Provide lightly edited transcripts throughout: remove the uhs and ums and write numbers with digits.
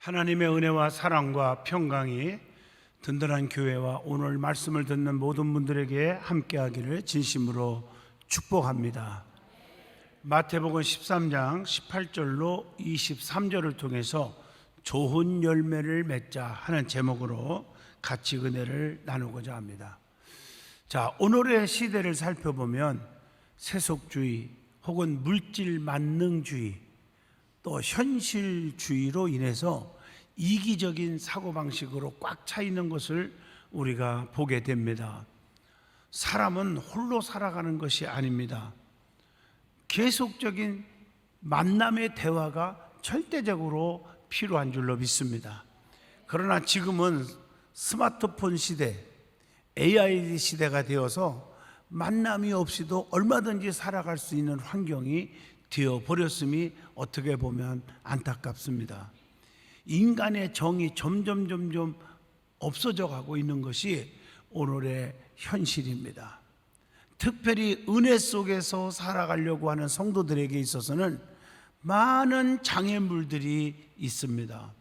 하나님의 은혜와 사랑과 평강이 든든한 교회와 오늘 말씀을 듣는 모든 분들에게 함께하기를 진심으로 축복합니다. 마태복음 13장 18절로 23절을 통해서 좋은 열매를 맺자 하는 제목으로 같이 은혜를 나누고자 합니다. 자, 오늘의 시대를 살펴보면 세속주의 혹은 물질 만능주의 또 현실주의로 인해서 이기적인 사고방식으로 꽉 차 있는 것을 우리가 보게 됩니다. 사람은 홀로 살아가는 것이 아닙니다. 계속적인 만남의 대화가 절대적으로 필요한 줄로 믿습니다. 그러나 지금은 스마트폰 시대, AI 시대가 되어서 만남이 없이도 얼마든지 살아갈 수 있는 환경이 되어버렸음이 어떻게 보면 안타깝습니다. 인간의 정이 점점 없어져 가고 있는 것이 오늘의 현실입니다. 특별히 은혜 속에서 살아가려고 하는 성도들에게 있어서는 많은 장애물들이 있습니다.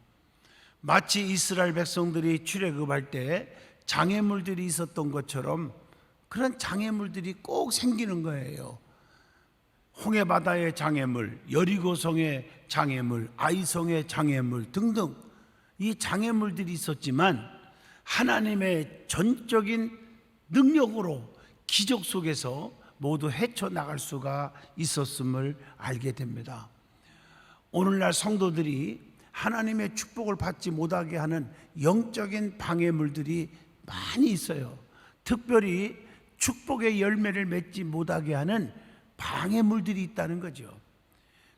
마치 이스라엘 백성들이 출애굽할 때 장애물들이 있었던 것처럼 그런 장애물들이 꼭 생기는 거예요. 홍해바다의 장애물, 여리고성의 장애물, 아이성의 장애물 등등 이 장애물들이 있었지만 하나님의 전적인 능력으로 기적 속에서 모두 헤쳐나갈 수가 있었음을 알게 됩니다. 오늘날 성도들이 하나님의 축복을 받지 못하게 하는 영적인 방해물들이 많이 있어요. 특별히 축복의 열매를 맺지 못하게 하는 방해물들이 있다는 거죠.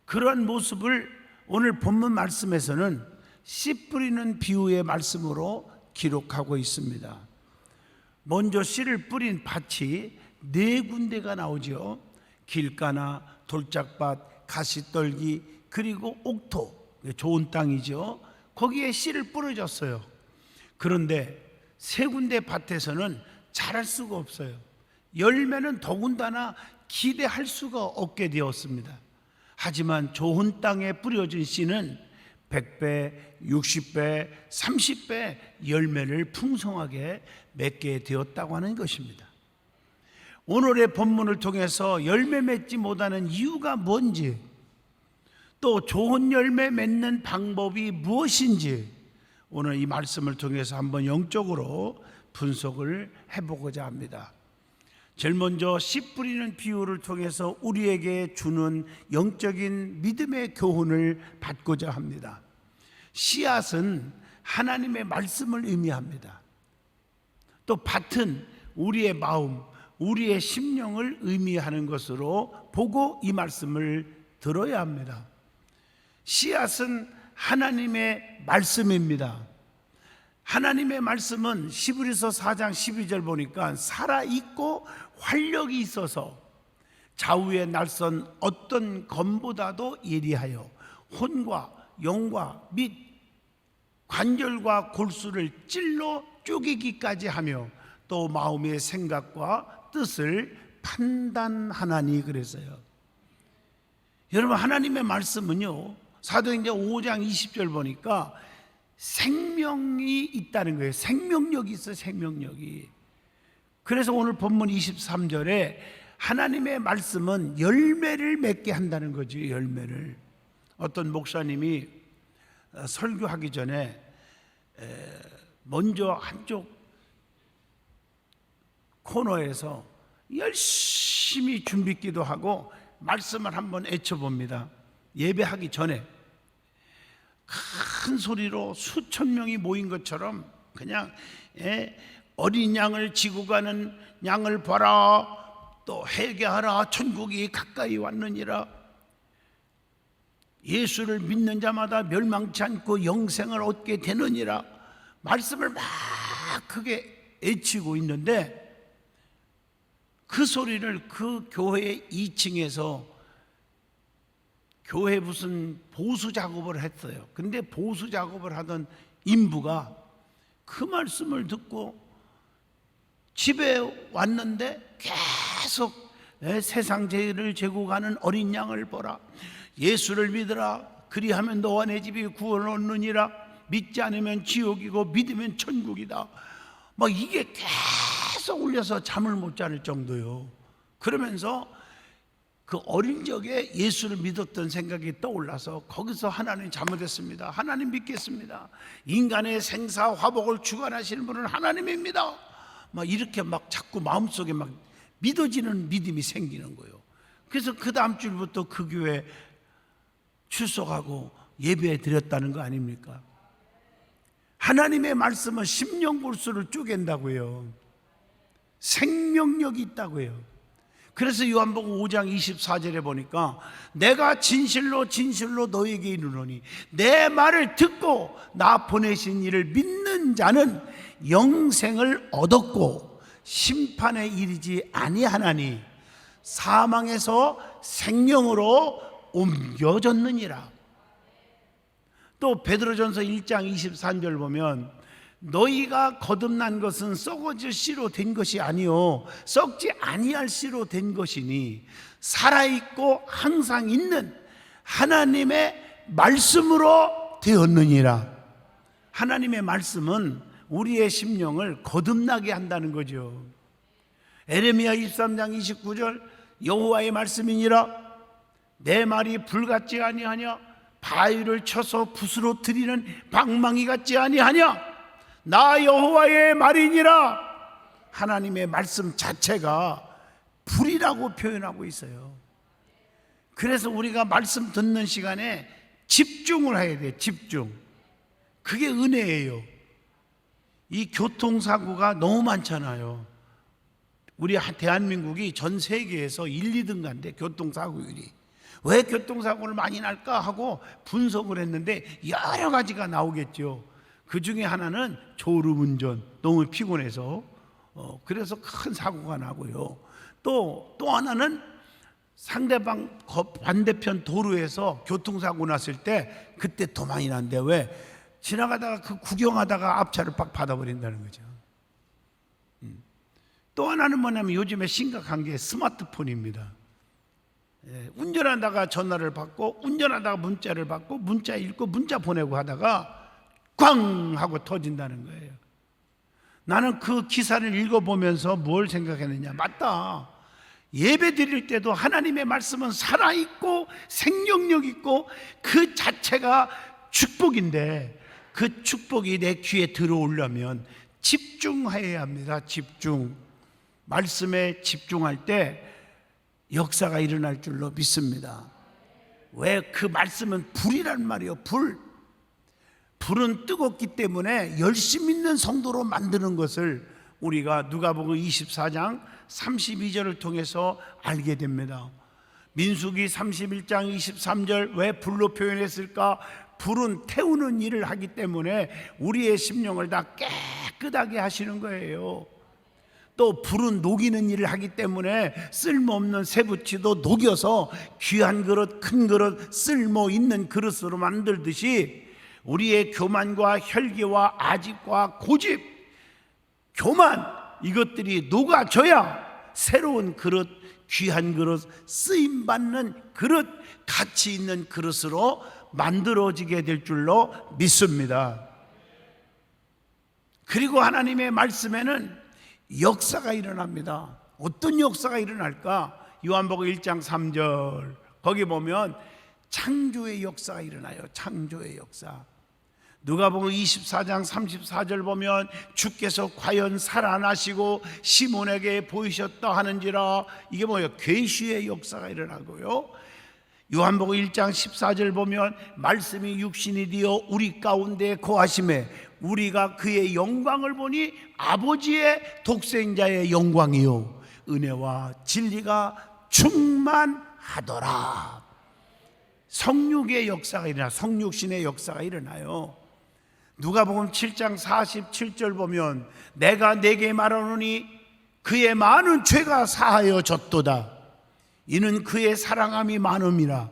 그런 모습을 오늘 본문 말씀에서는 씨 뿌리는 비유의 말씀으로 기록하고 있습니다. 먼저 씨를 뿌린 밭이 네 군데가 나오죠. 길가나 돌짝밭, 가시떨기, 그리고 옥토, 좋은 땅이죠. 거기에 씨를 뿌려줬어요. 그런데 세 군데 밭에서는 자랄 수가 없어요. 열매는 더군다나 기대할 수가 없게 되었습니다. 하지만 좋은 땅에 뿌려진 씨는 100배, 60배, 30배 열매를 풍성하게 맺게 되었다고 하는 것입니다. 오늘의 본문을 통해서 열매 맺지 못하는 이유가 뭔지, 또 좋은 열매 맺는 방법이 무엇인지 오늘 이 말씀을 통해서 한번 영적으로 분석을 해보고자 합니다. 제일 먼저 씨 뿌리는 비유를 통해서 우리에게 주는 영적인 믿음의 교훈을 받고자 합니다. 씨앗은 하나님의 말씀을 의미합니다. 또 밭은 우리의 마음, 우리의 심령을 의미하는 것으로 보고 이 말씀을 들어야 합니다. 씨앗은 하나님의 말씀입니다. 하나님의 말씀은 히브리서 4장 12절 보니까 살아있고 활력이 있어서 좌우에 날선 어떤 검보다도 예리하여 혼과 영과 및 관절과 골수를 찔러 쪼개기까지 하며 또 마음의 생각과 뜻을 판단하나니 그랬어요. 여러분, 하나님의 말씀은요, 사도행전 5장 20절 보니까 생명이 있다는 거예요. 생명력이 있어요. 생명력이. 그래서 오늘 본문 23절에 하나님의 말씀은 열매를 맺게 한다는 거죠. 열매를. 어떤 목사님이 설교하기 전에 먼저 한쪽 코너에서 열심히 준비기도 하고 말씀을 한번 외쳐봅니다. 예배하기 전에 큰 소리로 수천 명이 모인 것처럼 그냥 어린 양을 지고 가는 양을 봐라, 또 회개하라, 천국이 가까이 왔느니라, 예수를 믿는 자마다 멸망치 않고 영생을 얻게 되느니라 말씀을 막 크게 외치고 있는데 그 소리를 그 교회 2층에서 교회 무슨 보수 작업을 했어요. 근데 보수 작업을 하던 인부가 그 말씀을 듣고 집에 왔는데 계속 세상 죄를 지고 가는 어린 양을 보라, 예수를 믿으라, 그리하면 너와 내 집이 구원을 얻느니라, 믿지 않으면 지옥이고 믿으면 천국이다. 막 이게 계속 울려서 잠을 못 자는 정도요. 그러면서 그 어린 적에 예수를 믿었던 생각이 떠올라서 거기서 하나님 잘못했습니다. 하나님 믿겠습니다. 인간의 생사 화복을 주관하시는 분은 하나님입니다. 막 이렇게 막 자꾸 마음속에 막 믿어지는 믿음이 생기는 거예요. 그래서 그 다음 주부터 그 교회 출석하고 예배 드렸다는 거 아닙니까? 하나님의 말씀은 심령골수를 쪼갠다고요. 생명력이 있다고요. 그래서 요한복음 5장 24절에 보니까 내가 진실로 진실로 너에게 이르노니 내 말을 듣고 나 보내신 이를 믿는 자는 영생을 얻었고 심판에 이르지 아니하나니 사망에서 생명으로 옮겨졌느니라. 또 베드로전서 1장 23절 보면 너희가 거듭난 것은 썩어질 씨로 된 것이 아니요 썩지 아니할 씨로 된 것이니 살아있고 항상 있는 하나님의 말씀으로 되었느니라. 하나님의 말씀은 우리의 심령을 거듭나게 한다는 거죠. 에레미야 23장 29절 여호와의 말씀이니라 내 말이 불같지 아니하냐 바위를 쳐서 붓으로 들이는 방망이 같지 아니하냐 나 여호와의 말이니라. 하나님의 말씀 자체가 불이라고 표현하고 있어요. 그래서 우리가 말씀 듣는 시간에 집중을 해야 돼요. 집중. 그게 은혜예요. 이 교통사고가 너무 많잖아요. 우리 대한민국이 전 세계에서 1, 2등 간대 교통사고율이. 왜 교통사고를 많이 날까 하고 분석을 했는데 여러 가지가 나오겠죠. 그 중에 하나는 졸음운전, 너무 피곤해서 그래서 큰 사고가 나고요. 또 하나는 상대방 반대편 도로에서 교통사고 났을 때 그때 더 많이 난대. 왜? 지나가다가 그 구경하다가 앞차를 빡 받아버린다는 거죠. 또 하나는 뭐냐면 요즘에 심각한 게 스마트폰입니다. 운전하다가 전화를 받고 운전하다가 문자를 받고 문자 읽고 문자 보내고 하다가 꽝 하고 터진다는 거예요. 나는 그 기사를 읽어보면서 뭘 생각했느냐. 맞다. 예배 드릴 때도 하나님의 말씀은 살아있고 생명력 있고 그 자체가 축복인데 그 축복이 내 귀에 들어오려면 집중해야 합니다. 집중. 말씀에 집중할 때 역사가 일어날 줄로 믿습니다. 왜? 그 말씀은 불이란 말이에요. 불은 뜨겁기 때문에 열심 있는 성도로 만드는 것을 우리가 누가복음 24장 32절을 통해서 알게 됩니다. 민수기 31장 23절 왜 불로 표현했을까? 불은 태우는 일을 하기 때문에 우리의 심령을 다 깨끗하게 하시는 거예요. 또 불은 녹이는 일을 하기 때문에 쓸모없는 쇠붙이도 녹여서 귀한 그릇, 큰 그릇, 쓸모 있는 그릇으로 만들듯이 우리의 교만과 혈기와 아집과 고집, 교만 이것들이 녹아져야 새로운 그릇, 귀한 그릇, 쓰임받는 그릇, 가치 있는 그릇으로 만들어지게 될 줄로 믿습니다. 그리고 하나님의 말씀에는 역사가 일어납니다. 어떤 역사가 일어날까? 요한복음 1장 3절 거기 보면 창조의 역사가 일어나요. 창조의 역사. 누가복음 24장 34절 보면 주께서 과연 살아나시고 시몬에게 보이셨다 하는지라. 이게 뭐예요? 계시의 역사가 일어나고요. 요한복음 1장 14절 보면 말씀이 육신이 되어 우리 가운데 거하심에 우리가 그의 영광을 보니 아버지의 독생자의 영광이요 은혜와 진리가 충만하더라. 성육의 역사가 일어나, 성육신의 역사가 일어나요. 누가복음 7장 47절 보면 내가 네게 말하노니 그의 많은 죄가 사하여졌도다. 이는 그의 사랑함이 많음이라.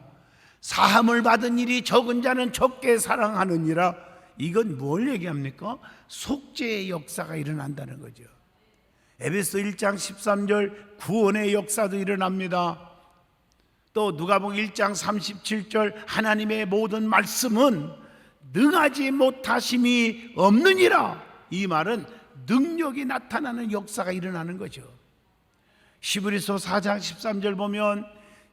사함을 받은 일이 적은 자는 적게 사랑하느니라. 이건 뭘 얘기합니까? 속죄의 역사가 일어난다는 거죠. 에베소 1장 13절 구원의 역사도 일어납니다. 또 누가복음 1장 37절 하나님의 모든 말씀은 능하지 못하심이 없느니라. 이 말은 능력이 나타나는 역사가 일어나는 거죠. 히브리서 4장 13절 보면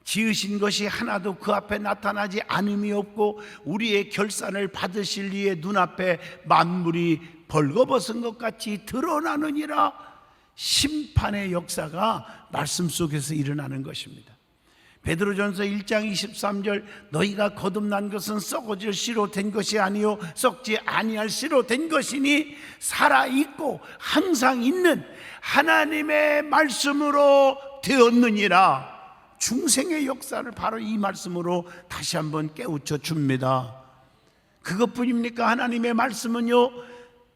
지으신 것이 하나도 그 앞에 나타나지 않음이 없고 우리의 결산을 받으실 이의 눈앞에 만물이 벌거벗은 것 같이 드러나느니라. 심판의 역사가 말씀 속에서 일어나는 것입니다. 베드로전서 1장 23절 너희가 거듭난 것은 썩어질 씨로 된 것이 아니요 썩지 아니할 씨로 된 것이니 살아있고 항상 있는 하나님의 말씀으로 되었느니라. 중생의 역사를 바로 이 말씀으로 다시 한번 깨우쳐 줍니다. 그것뿐입니까? 하나님의 말씀은요,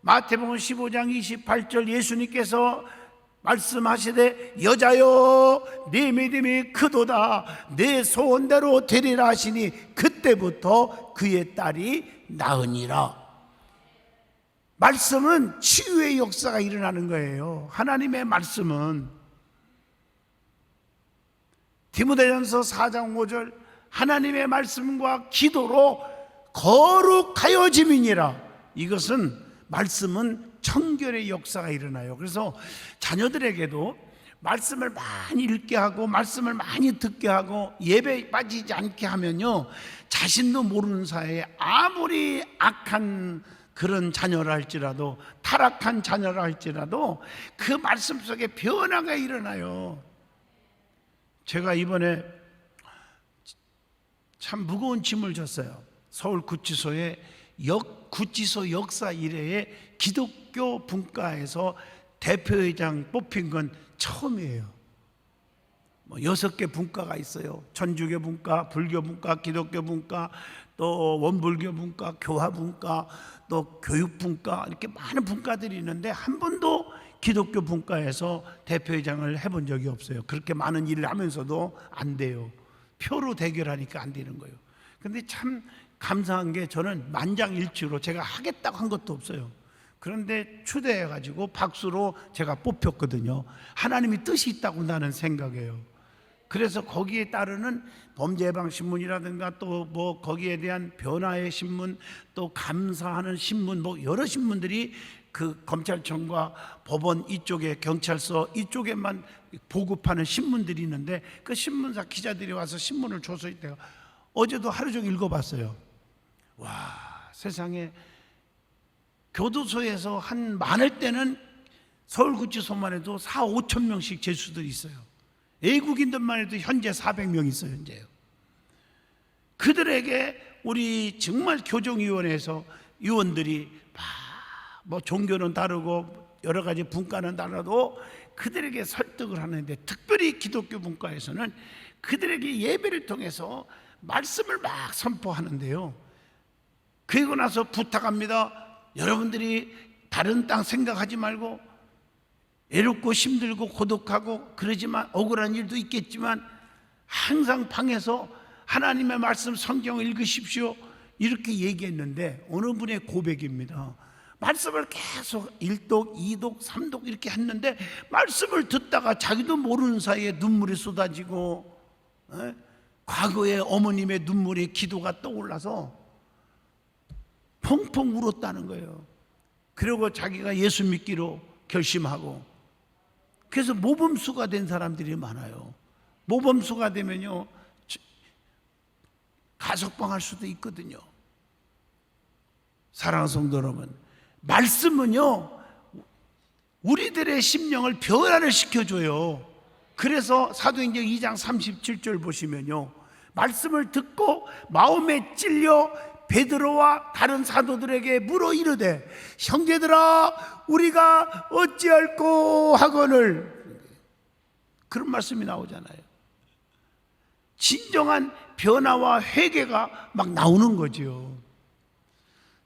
마태복음 15장 28절 예수님께서 말씀하시되 여자여 네 믿음이 크도다 내 소원대로 되리라 하시니 그때부터 그의 딸이 나으니라. 말씀은 치유의 역사가 일어나는 거예요. 하나님의 말씀은 디모데전서 4장 5절 하나님의 말씀과 기도로 거룩하여짐이니라. 이것은 말씀은 청결의 역사가 일어나요. 그래서 자녀들에게도 말씀을 많이 읽게 하고 말씀을 많이 듣게 하고 예배에 빠지지 않게 하면요, 자신도 모르는 사이에 아무리 악한 그런 자녀라 할지라도, 타락한 자녀라 할지라도 그 말씀 속에 변화가 일어나요. 제가 이번에 참 무거운 짐을 졌어요. 서울구치소에 구치소 역사 이래에 기독교 분과에서 대표회장 뽑힌 건 처음이에요. 6개 분과가 있어요. 천주교 분과, 불교 분과, 기독교 분과, 또 원불교 분과, 교화 분과, 또 교육 분과, 이렇게 많은 분과들이 있는데 한 번도 기독교 분과에서 대표회장을 해본 적이 없어요. 그렇게 많은 일을 하면서도 안 돼요. 표로 대결하니까 안 되는 거예요. 근데 참 감사한 게 저는 만장일치로 제가 하겠다고 한 것도 없어요. 그런데 초대해가지고 박수로 제가 뽑혔거든요. 하나님이 뜻이 있다고 나는 생각해요. 그래서 거기에 따르는 범죄예방신문이라든가 또 뭐 거기에 대한 변화의 신문, 또 감사하는 신문, 뭐 여러 신문들이 그 검찰청과 법원 이쪽에, 경찰서 이쪽에만 보급하는 신문들이 있는데 그 신문사 기자들이 와서 신문을 줘서 내가 어제도 하루 종일 읽어봤어요. 와, 세상에 교도소에서 한 많을 때는 서울구치소만 해도 4, 5천 명씩 죄수들이 있어요. 외국인들만 해도 현재 400명 있어요. 현재요. 그들에게 우리 정말 교정위원회에서 위원들이 뭐 종교는 다르고 여러 가지 분과는 달라도 그들에게 설득을 하는데, 특별히 기독교 분과에서는 그들에게 예배를 통해서 말씀을 막 선포하는데요, 그리고 나서 부탁합니다. 여러분들이 다른 땅 생각하지 말고, 외롭고 힘들고 고독하고 그러지만 억울한 일도 있겠지만 항상 방에서 하나님의 말씀 성경을 읽으십시오, 이렇게 얘기했는데 어느 분의 고백입니다. 말씀을 계속 1독, 2독, 3독 이렇게 했는데 말씀을 듣다가 자기도 모르는 사이에 눈물이 쏟아지고, 과거의 어머님의 눈물의 기도가 떠올라서 펑펑 울었다는 거예요. 그리고 자기가 예수 믿기로 결심하고, 그래서 모범수가 된 사람들이 많아요. 모범수가 되면요 가석방 할 수도 있거든요. 사랑하는 성도 여러분, 말씀은요 우리들의 심령을 변화를 시켜줘요. 그래서 사도행전 2장 37절 보시면요, 말씀을 듣고 마음에 찔려 베드로와 다른 사도들에게 물어 이르되 형제들아 우리가 어찌할꼬 하거늘, 그런 말씀이 나오잖아요. 진정한 변화와 회개가 막 나오는 거죠.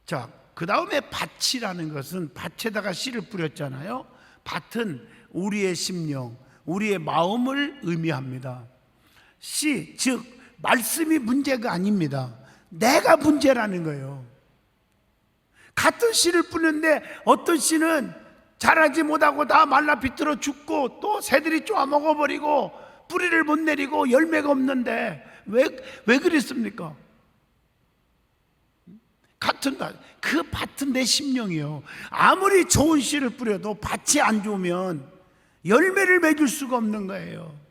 자, 그 다음에 밭이라는 것은, 밭에다가 씨를 뿌렸잖아요. 밭은 우리의 심령, 우리의 마음을 의미합니다. 씨, 즉 말씀이 문제가 아닙니다. 내가 문제라는 거예요. 같은 씨를 뿌렸는데 어떤 씨는 자라지 못하고 다 말라 비틀어 죽고, 또 새들이 쪼아 먹어버리고 뿌리를 못 내리고 열매가 없는데 왜 그랬습니까? 같은 그 밭은 내 심령이요. 아무리 좋은 씨를 뿌려도 밭이 안 좋으면 열매를 맺을 수가 없는 거예요.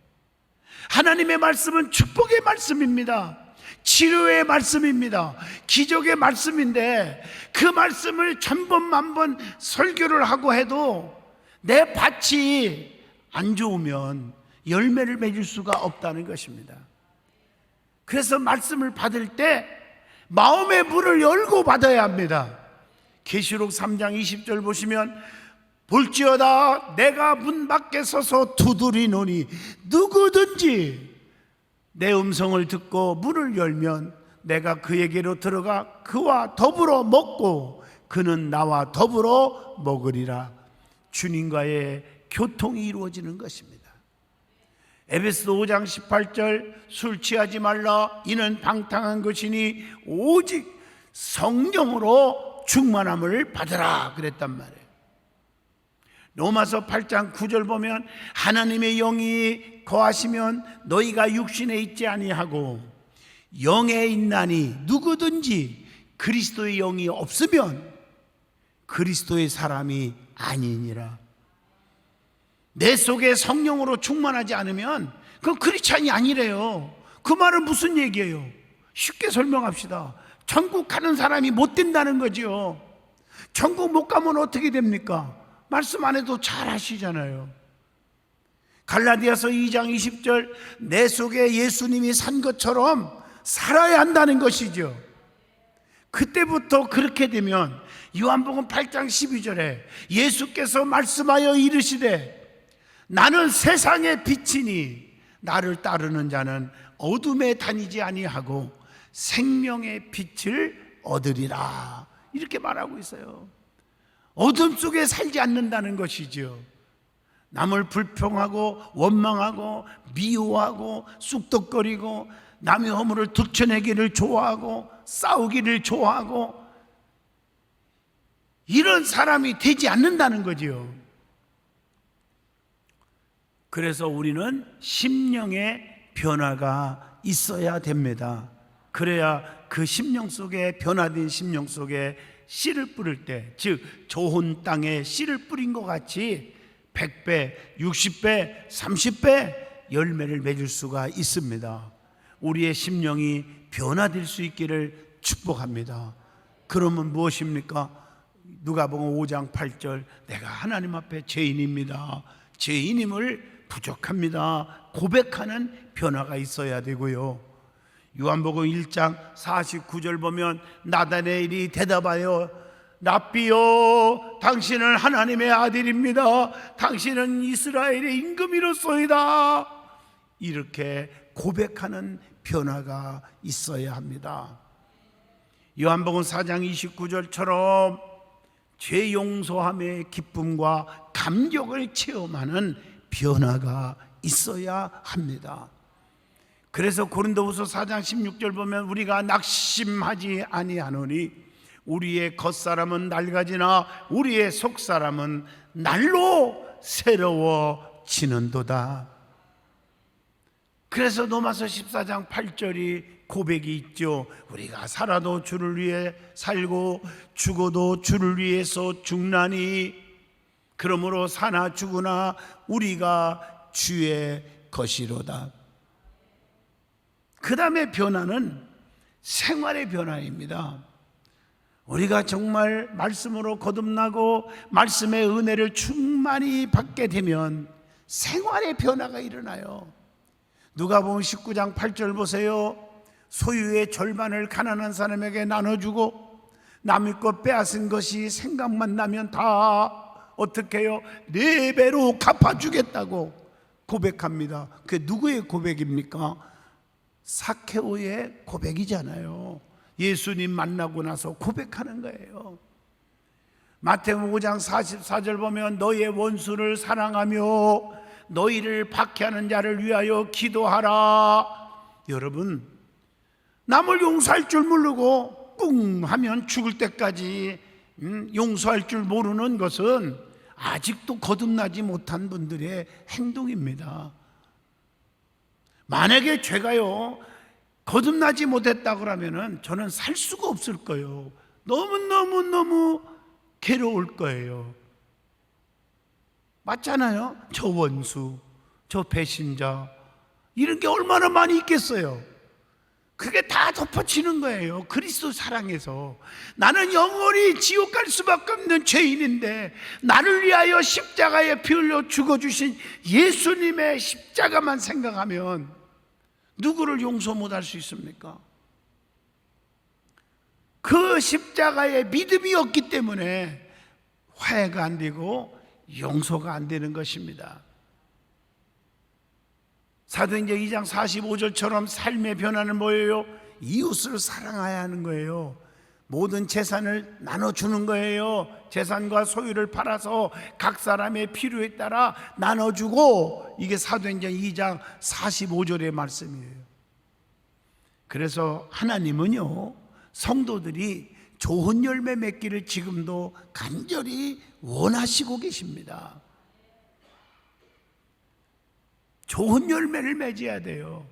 하나님의 말씀은 축복의 말씀입니다. 치료의 말씀입니다. 기적의 말씀인데 그 말씀을 천번만번 설교를 하고 해도 내 밭이 안 좋으면 열매를 맺을 수가 없다는 것입니다. 그래서 말씀을 받을 때 마음의 문을 열고 받아야 합니다. 계시록 3장 20절 보시면 볼지어다 내가 문 밖에 서서 두드리노니 누구든지 내 음성을 듣고 문을 열면 내가 그에게로 들어가 그와 더불어 먹고 그는 나와 더불어 먹으리라. 주님과의 교통이 이루어지는 것입니다. 에베소서 5장 18절 술 취하지 말라 이는 방탕한 것이니 오직 성령으로 충만함을 받으라 그랬단 말이에요. 로마서 8장 9절 보면 하나님의 영이 거하시면 너희가 육신에 있지 아니하고 영에 있나니 누구든지 그리스도의 영이 없으면 그리스도의 사람이 아니니라. 내 속에 성령으로 충만하지 않으면 그건 크리스찬이 아니래요. 그 말은 무슨 얘기예요? 쉽게 설명합시다. 천국 가는 사람이 못 된다는 거죠. 천국 못 가면 어떻게 됩니까? 말씀 안 해도 잘 아시잖아요. 갈라디아서 2장 20절 내 속에 예수님이 산 것처럼 살아야 한다는 것이죠. 그때부터 그렇게 되면 요한복음 8장 12절에 예수께서 말씀하여 이르시되 나는 세상의 빛이니 나를 따르는 자는 어둠에 다니지 아니하고 생명의 빛을 얻으리라 이렇게 말하고 있어요. 어둠 속에 살지 않는다는 것이죠. 남을 불평하고 원망하고 미워하고 쑥덕거리고 남의 허물을 들춰내기를 좋아하고 싸우기를 좋아하고 이런 사람이 되지 않는다는 거지요. 그래서 우리는 심령의 변화가 있어야 됩니다. 그래야 그 심령 속에 변화된 심령 속에 씨를 뿌릴 때, 즉 좋은 땅에 씨를 뿌린 것 같이 100배, 60배, 30배 열매를 맺을 수가 있습니다. 우리의 심령이 변화될 수 있기를 축복합니다. 그러면 무엇입니까? 누가복음 5장 8절 내가 하나님 앞에 죄인입니다. 죄인임을 부족합니다. 고백하는 변화가 있어야 되고요. 요한복음 1장 49절 보면 나다나엘이 대답하여 랍비요 당신은 하나님의 아들입니다. 당신은 이스라엘의 임금이로소이다. 이렇게 고백하는 변화가 있어야 합니다. 요한복음 4장 29절처럼 죄 용서함의 기쁨과 감격을 체험하는 변화가 있어야 합니다. 그래서 고린도후서 4장 16절 보면 우리가 낙심하지 아니하노니 우리의 겉사람은 낡아지나 우리의 속사람은 날로 새로워지는도다. 그래서 로마서 14장 8절이 고백이 있죠. 우리가 살아도 주를 위해 살고 죽어도 주를 위해서 죽나니 그러므로 사나 죽으나 우리가 주의 것이로다. 그 다음에 변화는 생활의 변화입니다. 우리가 정말 말씀으로 거듭나고 말씀의 은혜를 충만히 받게 되면 생활의 변화가 일어나요. 누가복음 19장 8절 보세요. 소유의 절반을 가난한 사람에게 나눠주고 남의 것 빼앗은 것이 생각만 나면 다 어떻게 해요? 4배로 갚아주겠다고 고백합니다. 그게 누구의 고백입니까? 사케오의 고백이잖아요. 예수님 만나고 나서 고백하는 거예요. 마태복음 5장 44절 보면 너희의 원수를 사랑하며 너희를 박해하는 자를 위하여 기도하라. 여러분, 남을 용서할 줄 모르고 뿡 하면 죽을 때까지 용서할 줄 모르는 것은 아직도 거듭나지 못한 분들의 행동입니다. 만약에 죄가요 거듭나지 못했다 그러면은 저는 살 수가 없을 거예요. 너무너무너무 괴로울 거예요. 맞잖아요. 저 원수, 저 배신자, 이런 게 얼마나 많이 있겠어요. 그게 다 덮어치는 거예요. 그리스도 사랑해서 나는 영원히 지옥 갈 수밖에 없는 죄인인데 나를 위하여 십자가에 피 흘려 죽어주신 예수님의 십자가만 생각하면 누구를 용서 못할 수 있습니까? 그 십자가에 믿음이 없기 때문에 화해가 안 되고 용서가 안 되는 것입니다. 사도행전 2장 45절처럼 삶의 변화는 뭐예요? 이웃을 사랑해야 하는 거예요. 모든 재산을 나눠주는 거예요. 재산과 소유를 팔아서 각 사람의 필요에 따라 나눠주고, 이게 사도행전 2장 45절의 말씀이에요. 그래서 하나님은요, 성도들이 좋은 열매 맺기를 지금도 간절히 원하시고 계십니다. 좋은 열매를 맺어야 돼요.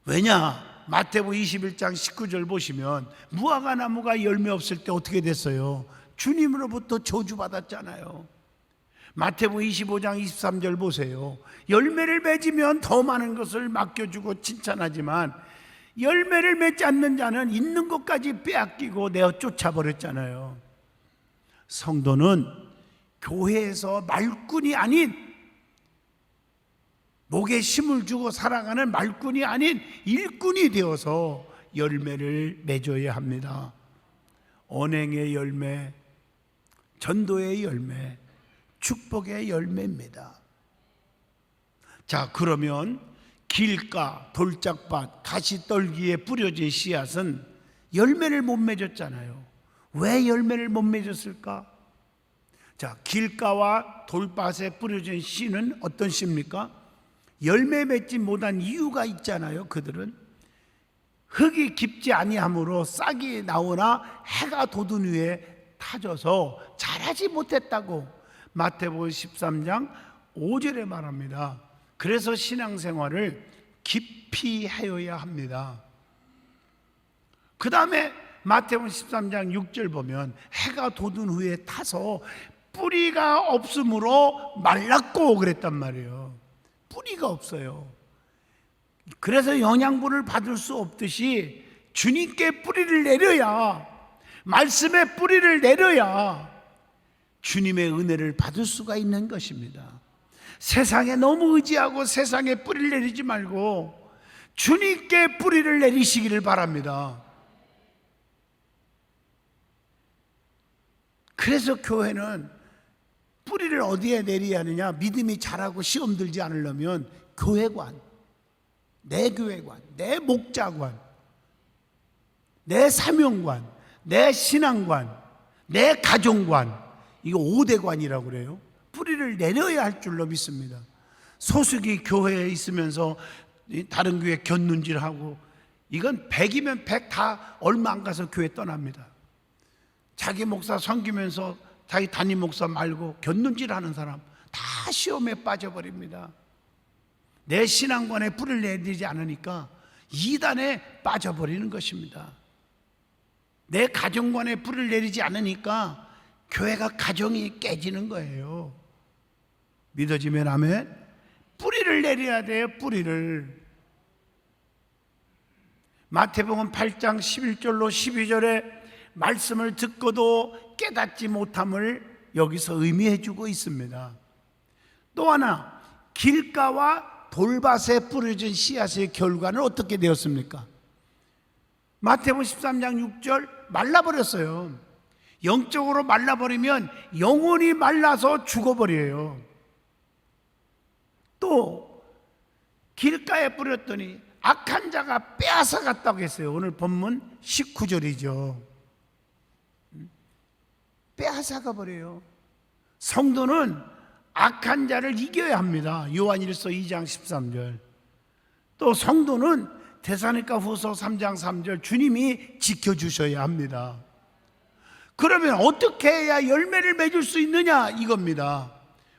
왜냐? 마태복음 21장 19절 보시면 무화과 나무가 열매 없을 때 어떻게 됐어요? 주님으로부터 저주받았잖아요. 마태복음 25장 23절 보세요. 열매를 맺으면 더 많은 것을 맡겨주고 칭찬하지만 열매를 맺지 않는 자는 있는 것까지 빼앗기고 내어 쫓아버렸잖아요. 성도는 교회에서 말꾼이 아닌, 목에 힘을 주고 살아가는 말꾼이 아닌 일꾼이 되어서 열매를 맺어야 합니다. 언행의 열매, 전도의 열매, 축복의 열매입니다. 자, 그러면 길가, 돌짝밭, 가시떨기에 뿌려진 씨앗은 열매를 못 맺었잖아요. 왜 열매를 못 맺었을까? 자, 길가와 돌밭에 뿌려진 씨는 어떤 씨입니까? 열매 맺지 못한 이유가 있잖아요. 그들은 흙이 깊지 아니하므로 싹이 나오나 해가 돋은 후에 타져서 자라지 못했다고 마태복음 13장 5절에 말합니다. 그래서 신앙생활을 깊이 하여야 합니다. 그 다음에 마태복음 13장 6절 보면 해가 돋은 후에 타서 뿌리가 없으므로 말랐고 그랬단 말이에요. 뿌리가 없어요. 그래서 영양분을 받을 수 없듯이 주님께 뿌리를 내려야, 말씀에 뿌리를 내려야 주님의 은혜를 받을 수가 있는 것입니다. 세상에 너무 의지하고 세상에 뿌리를 내리지 말고 주님께 뿌리를 내리시기를 바랍니다. 그래서 교회는 뿌리를 어디에 내려야 하느냐? 믿음이 자라고 시험 들지 않으려면 교회관, 내 교회관, 내 목자관, 내 사명관, 내 신앙관, 내 가정관, 이거 5대관이라고 그래요. 뿌리를 내려야 할 줄로 믿습니다. 소수기 교회에 있으면서 다른 교회 곁눈질하고, 이건 100이면 100 다 얼마 안 가서 교회 떠납니다. 자기 목사 섬기면서 자기 담임 목사 말고 곁눈질하는 사람 다 시험에 빠져버립니다. 내 신앙관에 뿌리를 내리지 않으니까 이단에 빠져버리는 것입니다. 내 가정관에 뿌리를 내리지 않으니까 교회가 가정이 깨지는 거예요. 믿어지면 아멘. 뿌리를 내려야 돼요. 뿌리를. 마태복음 8장 11절로 12절에 말씀을 듣고도 깨닫지 못함을 여기서 의미해 주고 있습니다. 또 하나, 길가와 돌밭에 뿌려진 씨앗의 결과는 어떻게 되었습니까? 마태복음 13장 6절 말라버렸어요. 영적으로 말라버리면 영혼이 말라서 죽어버려요. 또 길가에 뿌렸더니 악한 자가 빼앗아 갔다고 했어요. 오늘 본문 19절이죠. 빼앗아가 버려요. 성도는 악한 자를 이겨야 합니다. 요한일서 2장 13절. 또 성도는 데살로니가 후서 3장 3절 주님이 지켜주셔야 합니다. 그러면 어떻게 해야 열매를 맺을 수 있느냐? 이겁니다.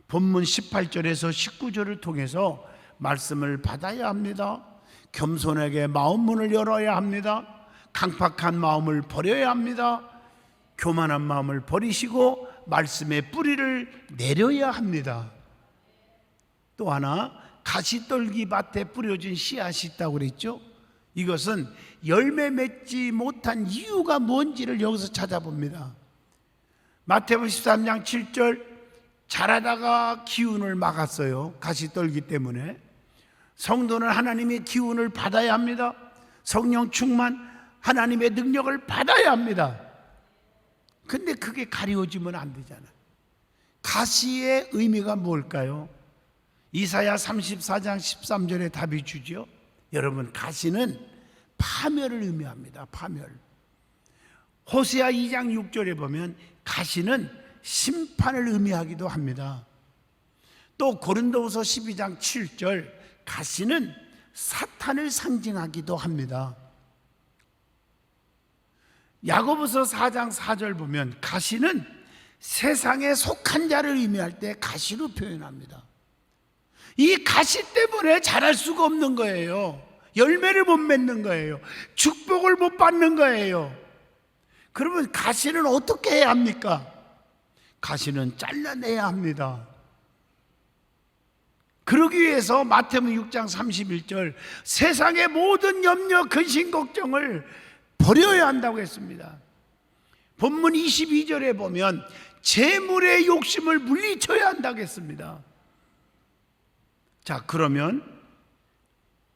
본문 18절에서 19절을 통해서 말씀을 받아야 합니다. 겸손하게 마음 문을 열어야 합니다. 강팍한 마음을 버려야 합니다. 교만한 마음을 버리시고 말씀의 뿌리를 내려야 합니다. 또 하나, 가시떨기 밭에 뿌려진 씨앗이 있다고 그랬죠. 이것은 열매 맺지 못한 이유가 뭔지를 여기서 찾아봅니다. 마태복음 13장 7절, 자라다가 기운을 막았어요. 가시떨기 때문에. 성도는 하나님의 기운을 받아야 합니다. 성령 충만, 하나님의 능력을 받아야 합니다. 근데 그게 가리워지면 안 되잖아요. 가시의 의미가 뭘까요? 이사야 34장 13절에 답이 주죠. 여러분, 가시는 파멸을 의미합니다. 파멸. 호세아 2장 6절에 보면 가시는 심판을 의미하기도 합니다. 또 고린도후서 12장 7절, 가시는 사탄을 상징하기도 합니다. 야고보서 4장 4절 보면 가시는 세상에 속한 자를 의미할 때 가시로 표현합니다. 이 가시 때문에 자랄 수가 없는 거예요. 열매를 못 맺는 거예요. 축복을 못 받는 거예요. 그러면 가시는 어떻게 해야 합니까? 가시는 잘라내야 합니다. 그러기 위해서 마태복음 6장 31절, 세상의 모든 염려, 근심, 걱정을 버려야 한다고 했습니다. 본문 22절에 보면 재물의 욕심을 물리쳐야 한다고 했습니다. 자, 그러면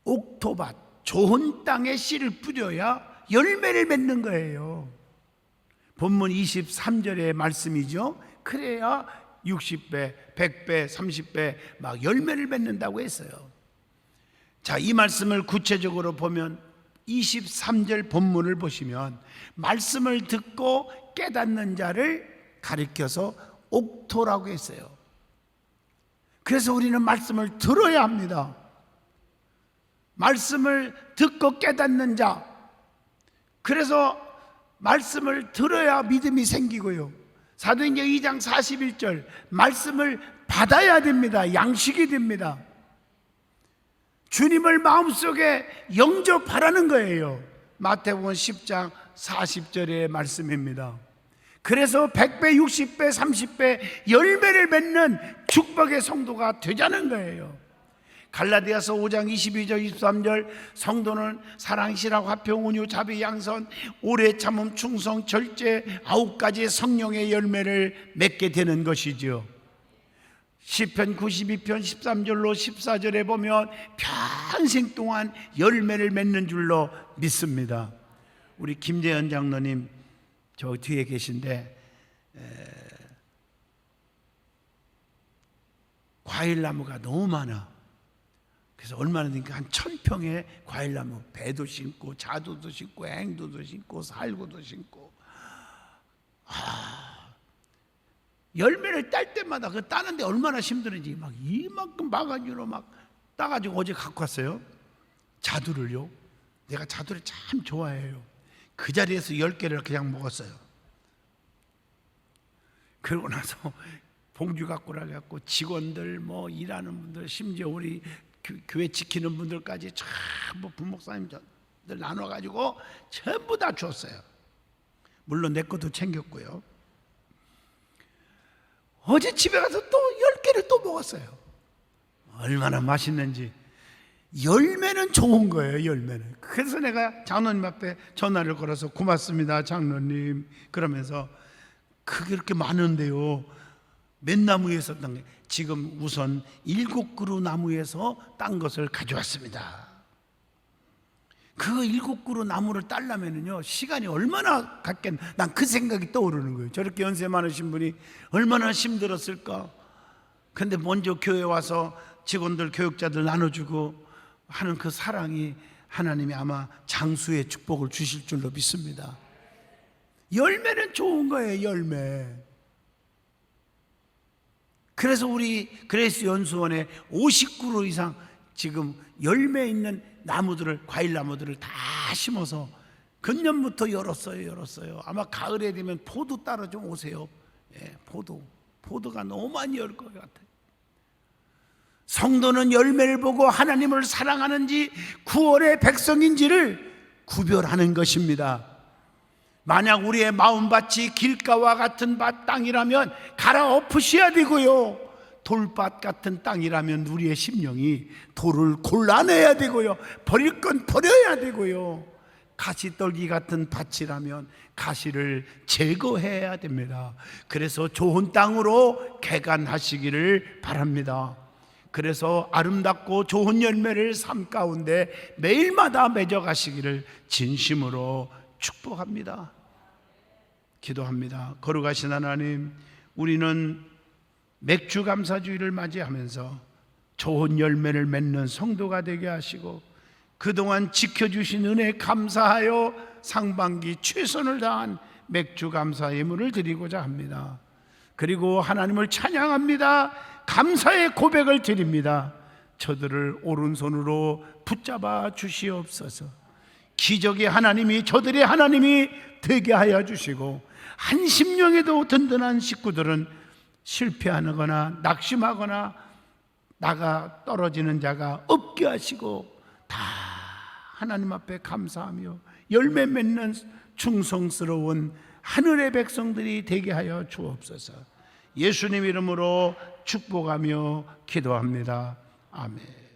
옥토밭, 좋은 땅에 씨를 뿌려야 열매를 맺는 거예요. 본문 23절의 말씀이죠. 그래야 60배, 100배, 30배 막 열매를 맺는다고 했어요. 자, 이 말씀을 구체적으로 보면 23절 본문을 보시면 말씀을 듣고 깨닫는 자를 가리켜서 옥토라고 했어요. 그래서 우리는 말씀을 들어야 합니다. 말씀을 듣고 깨닫는 자, 그래서 말씀을 들어야 믿음이 생기고요. 사도행전 2장 41절, 말씀을 받아야 됩니다. 양식이 됩니다. 주님을 마음속에 영접하라는 거예요. 마태복음 10장 40절의 말씀입니다. 그래서 100배, 60배, 30배 열매를 맺는 축복의 성도가 되자는 거예요. 갈라디아서 5장 22절 23절, 성도는 사랑, 실학, 화평, 온유, 자비, 양선, 오래 참음, 충성, 절제 9가지의 성령의 열매를 맺게 되는 것이죠. 시편 92편 13절로 14절에 보면 평생 동안 열매를 맺는 줄로 믿습니다. 우리 김재현 장로님 저 뒤에 계신데 과일나무가 너무 많아. 그래서 얼마나 되니까 한 1000평의 과일나무, 배도 심고 자두도 심고 행두도 심고 살구도 심고, 열매를 딸 때마다 그 따는데 얼마나 힘들은지 막 이만큼 바가지로 막 따가지고 어제 갖고 왔어요. 자두를요. 내가 자두를 참 좋아해요. 그 자리에서 10개를 그냥 먹었어요. 그러고 나서 봉주 갖고 나가고 직원들, 뭐 일하는 분들, 심지어 우리 교회 지키는 분들까지 전부 부목사님들 나눠가지고 전부 다 줬어요. 물론 내 것도 챙겼고요. 어제 집에 가서 또 10개를 또 먹었어요. 얼마나 맛있는지. 열매는 좋은 거예요. 열매는. 그래서 내가 장로님 앞에 전화를 걸어서 고맙습니다 장로님 그러면서 그게 그렇게 많은데요, 몇 나무에서 딴 게 지금 우선 7그루 나무에서 딴 것을 가져왔습니다. 그 7그루 나무를 따려면요 시간이 얼마나 갔겠나. 난 그 생각이 떠오르는 거예요. 저렇게 연세 많으신 분이 얼마나 힘들었을까. 근데 먼저 교회 와서 직원들, 교육자들 나눠주고 하는 그 사랑이 하나님이 아마 장수의 축복을 주실 줄로 믿습니다. 열매는 좋은 거예요. 열매. 그래서 우리 그레이스 연수원에 50그루 이상 지금 열매 있는 나무들을, 과일나무들을 다 심어서 금년부터 열었어요. 아마 가을에 되면 포도 따러 좀 오세요. 예, 포도가 너무 많이 열 것 같아요. 성도는 열매를 보고 하나님을 사랑하는지 구원의 백성인지를 구별하는 것입니다. 만약 우리의 마음밭이 길가와 같은 땅이라면 갈아엎으셔야 되고요, 돌밭 같은 땅이라면 우리의 심령이 돌을 골라내야 되고요, 버릴 건 버려야 되고요, 가시떨기 같은 밭이라면 가시를 제거해야 됩니다. 그래서 좋은 땅으로 개간하시기를 바랍니다. 그래서 아름답고 좋은 열매를 삶 가운데 매일마다 맺어가시기를 진심으로 축복합니다. 기도합니다. 거룩하신 하나님, 우리는 맥주 감사주의를 맞이하면서 좋은 열매를 맺는 성도가 되게 하시고 그동안 지켜주신 은혜에 감사하여 상반기 최선을 다한 맥주 감사 예물을 드리고자 합니다. 그리고 하나님을 찬양합니다. 감사의 고백을 드립니다. 저들을 오른손으로 붙잡아 주시옵소서. 기적의 하나님이, 저들의 하나님이 되게 하여 주시고 한 심령에도 든든한 식구들은 실패하거나 낙심하거나 나가 떨어지는 자가 없게 하시고 다 하나님 앞에 감사하며 열매 맺는 충성스러운 하늘의 백성들이 되게 하여 주옵소서. 예수님 이름으로 축복하며 기도합니다. 아멘.